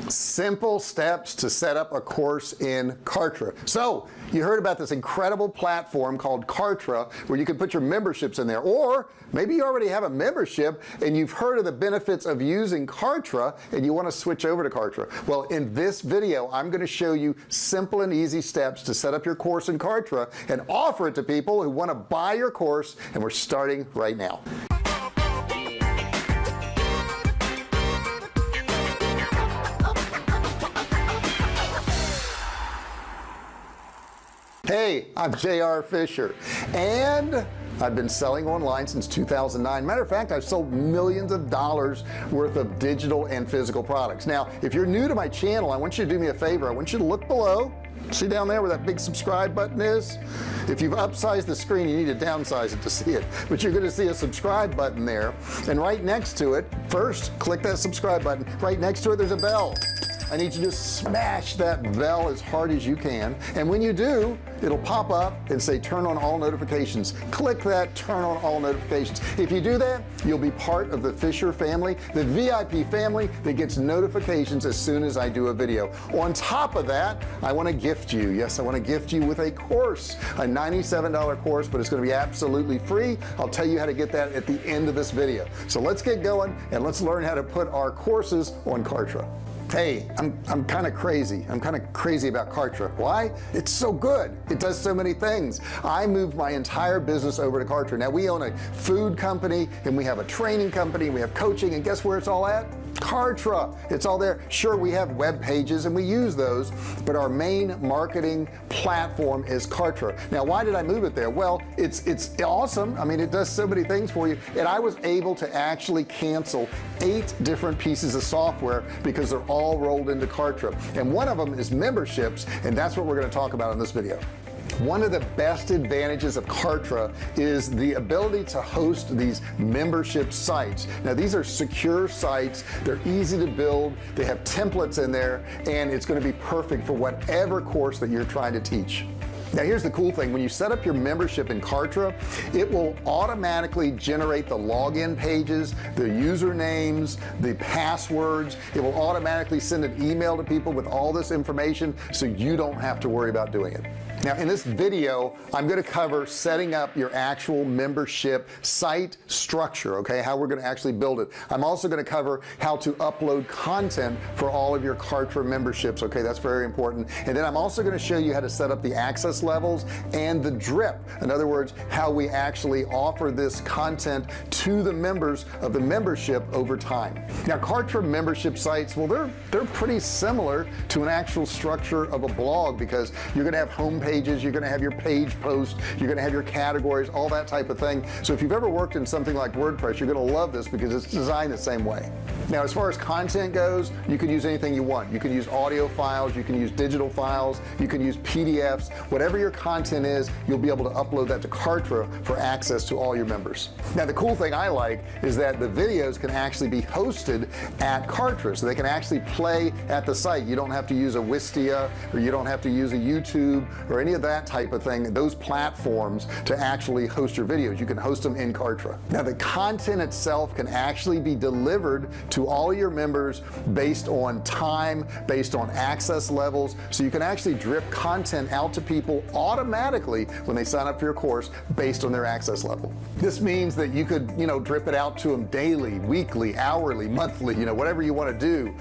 Simple steps to set up a course in Kartra. So you heard about this incredible platform called Kartra where you can put your memberships in there, or maybe you already have a membership and you've heard of the benefits of using Kartra and you want to switch over to Kartra. Well, in this video I'm going to show you simple and easy steps to set up your course in Kartra and offer it to people who want to buy your course, and we're starting right now. Hey, I'm JR Fisher and I've been selling online since 2009. Matter of fact, I've sold millions of dollars worth of digital and physical products. Now if you're new to my channel, I want you to do me a favor. I want you to look below, see down there where that big subscribe button is. If you've upsized the screen, you need to downsize it to see it, but you're going to see a subscribe button there, and right next to it, first click that subscribe button. Right next to it there's a bell. I need you to smash that bell as hard as you can, and when you do, it'll pop up and say turn on all notifications. Click that turn on all notifications. If you do that, you'll be part of the Fisher family, the VIP family that gets notifications as soon as I do a video. On top of that, I want to gift you, yes, I want to gift you with a course, a $97 course, but it's going to be absolutely free. I'll tell you how to get that at the end of this video. So let's get going and let's learn how to put our courses on Kartra. Hey, I'm kind of crazy. I'm kind of crazy about Kartra. Why? It's so good. It does so many things. I moved my entire business over to Kartra. Now we own a food company and we have a training company, we have coaching, and guess where it's all at? Kartra. It's all there. Sure, we have web pages and we use those, but our main marketing platform is Kartra. Now why did I move it there? Well, it's awesome. I mean, it does so many things for you, and I was able to actually cancel 8 different pieces of software because they're all rolled into Kartra, and one of them is memberships, and that's what we're going to talk about in this video. One of the best advantages of Kartra is the ability to host these membership sites. Now these are secure sites, they're easy to build, they have templates in there, and it's going to be perfect for whatever course that you're trying to teach. Now here's the cool thing. When you set up your membership in Kartra, it will automatically generate the login pages, the usernames, the passwords. It will automatically send an email to people with all this information, so you don't have to worry about doing it. Now in this video I'm going to cover setting up your actual membership site structure, okay, how we're going to actually build it. I'm also going to cover how to upload content for all of your Kartra memberships, okay, that's very important. And then I'm also going to show you how to set up the access levels and the drip, in other words, how we actually offer this content to the members of the membership over time. Now Kartra membership sites, well, they're pretty similar to an actual structure of a blog, because you're going to have home pages, you're going to have your page posts, you're going to have your categories, all that type of thing. So if you've ever worked in something like WordPress, you're going to love this because it's designed the same way. Now as far as content goes, you can use anything you want. You can use audio files, you can use digital files, you can use PDFs. Whatever your content is, you'll be able to upload that to Kartra for access to all your members. Now the cool thing I like is that the videos can actually be hosted at Kartra, so they can actually play at the site. You don't have to use a Wistia, or you don't have to use a YouTube or any of that type of thing, those platforms, to actually host your videos. You can host them in Kartra. Now the content itself can actually be delivered to all your members based on time, based on access levels, so you can actually drip content out to people automatically when they sign up for your course based on their access level. This means that you could, you know, drip it out to them daily, weekly, hourly, monthly, you know, whatever you want to do,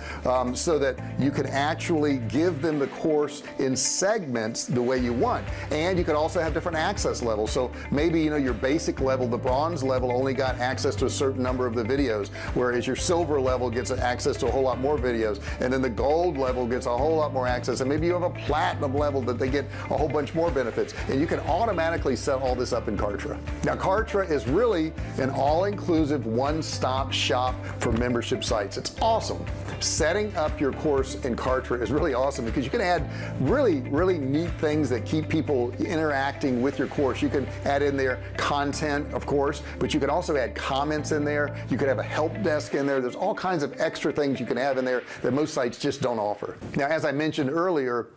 so that you can actually give them the course in segments the way you want. And you could also have different access levels. So maybe, you know, your basic level, the bronze level, only got access to a certain number of the videos, whereas your silver level gets access to a whole lot more videos, and then the gold level gets a whole lot more access, and maybe you have a platinum level that they get a whole bunch more benefits, and you can automatically set all this up in Kartra. Now Kartra is really an all-inclusive one-stop shop for membership sites. It's awesome. Setting up your course in Kartra is really awesome because you can add really neat things that keep people interacting with your course. You can add in there content, of course, but you can also add comments in there. You could have a help desk in there. There's all kinds of extra things you can have in there that most sites just don't offer. Now as I mentioned earlier,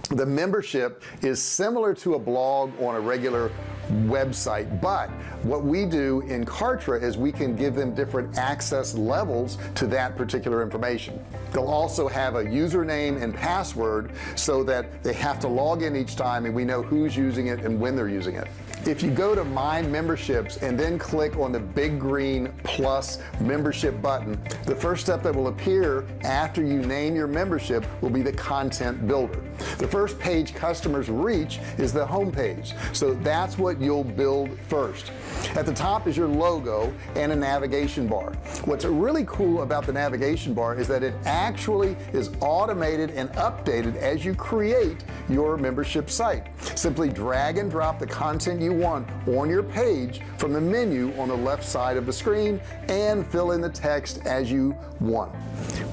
the membership is similar to a blog on a regular website. But what we do in Kartra is we can give them different access levels to that particular information. They'll also have a username and password so that they have to log in each time and we know who's using it and when they're using it. If you go to My Memberships and then click on the big green plus membership button, the first step that will appear after you name your membership will be the content builder. The first page customers reach is the home page, so that's what you'll build first. At the top is your logo and a navigation bar. What's really cool about the navigation bar is that it actually is automated and updated as you create your membership site. Simply drag and drop the content you want on your page from the menu on the left side of the screen and fill in the text as you want.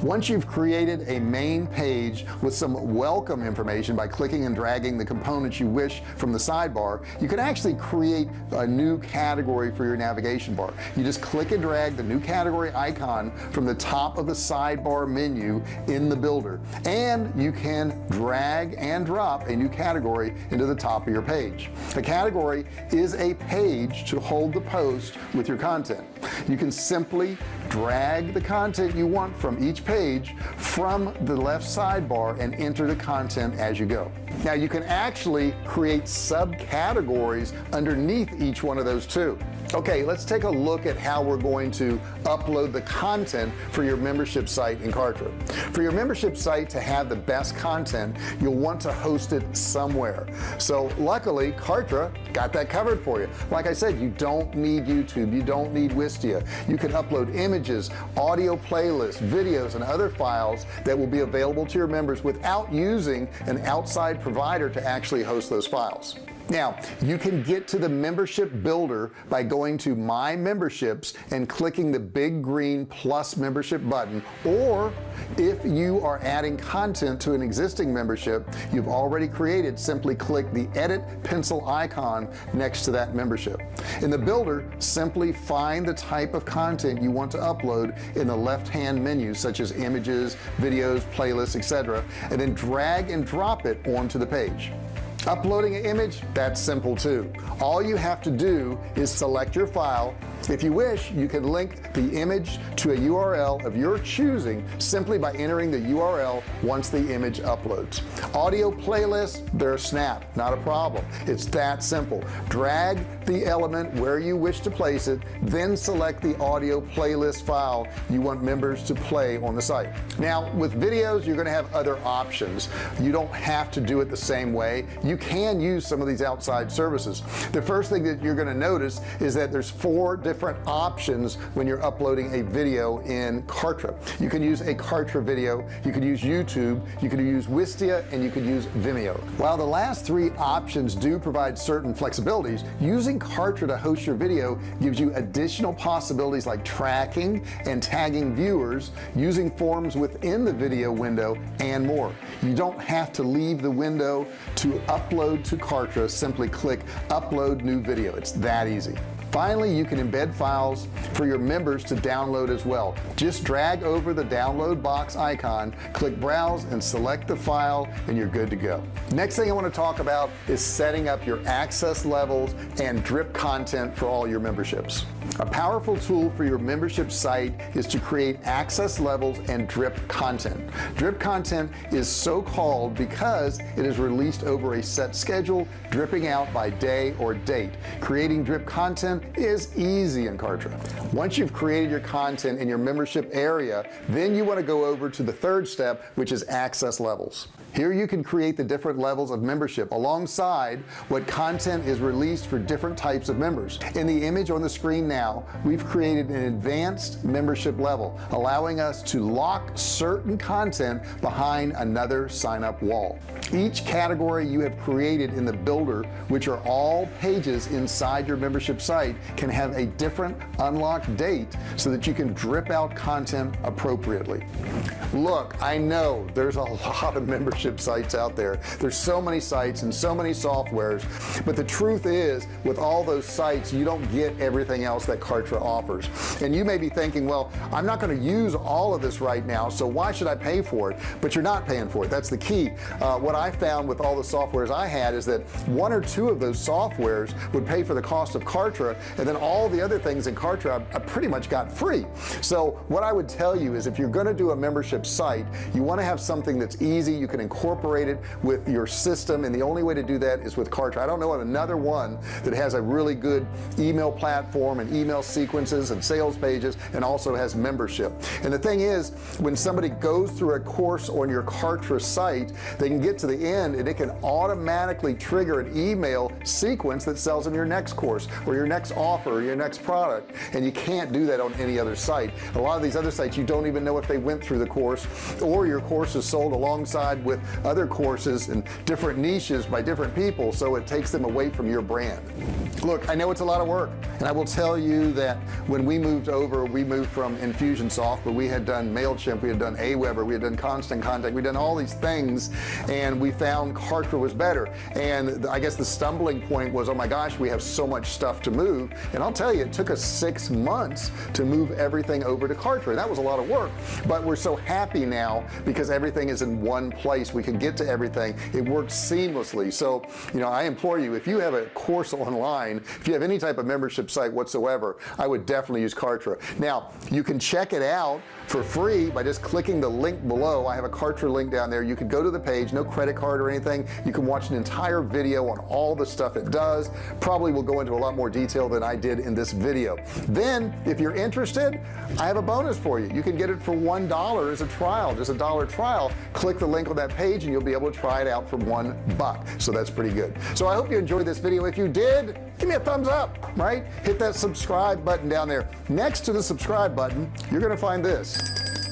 Once you've created a main page with some welcome information by clicking and dragging the components you wish from the sidebar, you can actually create a new category for your navigation bar. You just click and drag the new category icon from the top of the sidebar menu in the builder, and you can drag and drop a new category into the top of your page. A category is a page to hold the post with your content. You can simply drag the content you want from each page from the left sidebar and enter the content as you go. Now you can actually create subcategories underneath each one of those too. Okay, let's take a look at how we're going to upload the content for your membership site in Kartra. For your membership site to have the best content, you'll want to host it somewhere. So luckily Kartra got that covered for you. Like I said, you don't need YouTube, you don't need Wistia. You can upload images, audio playlists, videos, and other files that will be available to your members without using an outside provider to actually host those files. Now you can get to the membership builder by going to My Memberships and clicking the big green plus membership button, or if you are adding content to an existing membership you've already created, simply click the edit pencil icon next to that membership. In the builder, simply find the type of content you want to upload in the left hand menu, such as images, videos, playlists, etc., and then drag and drop it onto the page. Uploading an image, that's simple too. All you have to do is select your file. If you wish, you can link the image to a URL of your choosing simply by entering the URL once the image uploads. Audio playlists, they're a snap, not a problem. It's that simple. Drag the element where you wish to place it, then select the audio playlist file you want members to play on the site. Now with videos, you're going to have other options. You don't have to do it the same way. You can use some of these outside services. The first thing that you're going to notice is that there's 4 different options when you're uploading a video in Kartra. You can use a Kartra video, you could use YouTube, you could use Wistia, and you could use Vimeo. While the last 3 options do provide certain flexibilities, using Kartra to host your video gives you additional possibilities like tracking and tagging viewers, using forms within the video window, and more. You don't have to leave the window to upload to Kartra. Simply click upload new video. It's that easy. Finally, you can embed files for your members to download as well. Just drag over the download box icon, click browse, and select the file, and you're good to go. Next thing I want to talk about is setting up your access levels and drip content for all your memberships. A powerful tool for your membership site is to create access levels and drip content. Drip content is so called because it is released over a set schedule, dripping out by day or date. Creating drip content is easy in Kartra. Once you've created your content in your membership area, then you want to go over to the third step, which is access levels. Here you can create the different levels of membership alongside what content is released for different types of members. In the image on the screen now, we've created an advanced membership level, allowing us to lock certain content behind another sign-up wall. Each category you have created in the builder, which are all pages inside your membership site, site can have a different unlock date so that you can drip out content appropriately. Look, I know there's a lot of membership sites out there. There's so many sites and so many softwares, but the truth is, with all those sites, you don't get everything else that Kartra offers. And you may be thinking, well, I'm not going to use all of this right now, so why should I pay for it? But you're not paying for it. That's the key. What I found with all the softwares I had is that one or two of those softwares would pay for the cost of Kartra, and then all the other things in Kartra I pretty much got free. So what I would tell you is, if you're going to do a membership site, you want to have something that's easy, you can incorporate it with your system, and the only way to do that is with Kartra. I don't know of another one that has a really good email platform and email sequences and sales pages, and also has membership. And the thing is, when somebody goes through a course on your Kartra site, they can get to the end and it can automatically trigger an email sequence that sells them your next course or your next offer or your next product, and you can't do that on any other site. A lot of these other sites, you don't even know if they went through the course, or your course is sold alongside with other courses in different niches by different people, so it takes them away from your brand. Look, I know it's a lot of work, and I will tell you that when we moved over, we moved from Infusionsoft, but we had done MailChimp, we had done Aweber, we had done Constant Contact, we'd done all these things, and we found Kartra was better. And I guess the stumbling point was, oh my gosh, we have so much stuff to move. And I'll tell you, it took us 6 months to move everything over to Kartra. That was a lot of work, but we're so happy now because everything is in one place. We can get to everything. It works seamlessly. So, you know, I implore you, if you have a course online, if you have any type of membership site whatsoever, I would definitely use Kartra. Now, you can check it out for free by just clicking the link below. I have a Kartra link down there. You can go to the page, no credit card or anything. You can watch an entire video on all the stuff it does. Probably will go into a lot more detail than I did in this video. Then if you're interested, I have a bonus for you. You can get it for $1 as a trial, just a $1 trial. Click the link on that page and you'll be able to try it out for $1. So that's pretty good. So I hope you enjoyed this video. If you did, give me a thumbs up, right? Hit that subscribe button down there. Next to the subscribe button, you're gonna find this.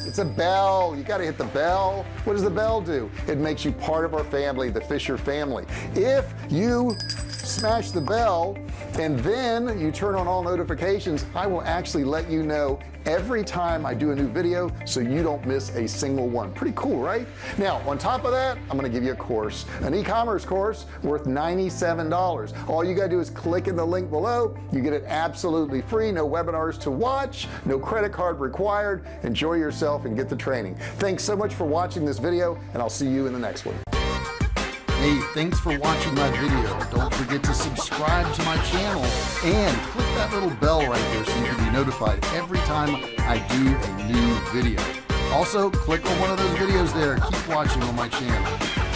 It's a bell. You got to hit the bell. What does the bell do? It makes you part of our family, the Fisher family. If you smash the bell and then you turn on all notifications, I will actually let you know every time I do a new video, so you don't miss a single one. Pretty cool, right? Now, on top of that, I'm going to give you a course, an e-commerce course worth $97. All you got to do is click in the link below. You get it absolutely free. No webinars to watch, no credit card required. Enjoy yourself and get the training. Thanks so much for watching this video, and I'll see you in the next one. Hey, thanks for watching my video. Don't forget to subscribe to my channel and click that little bell right there so you can be notified every time I do a new video. Also, click on one of those videos there. Keep watching on my channel.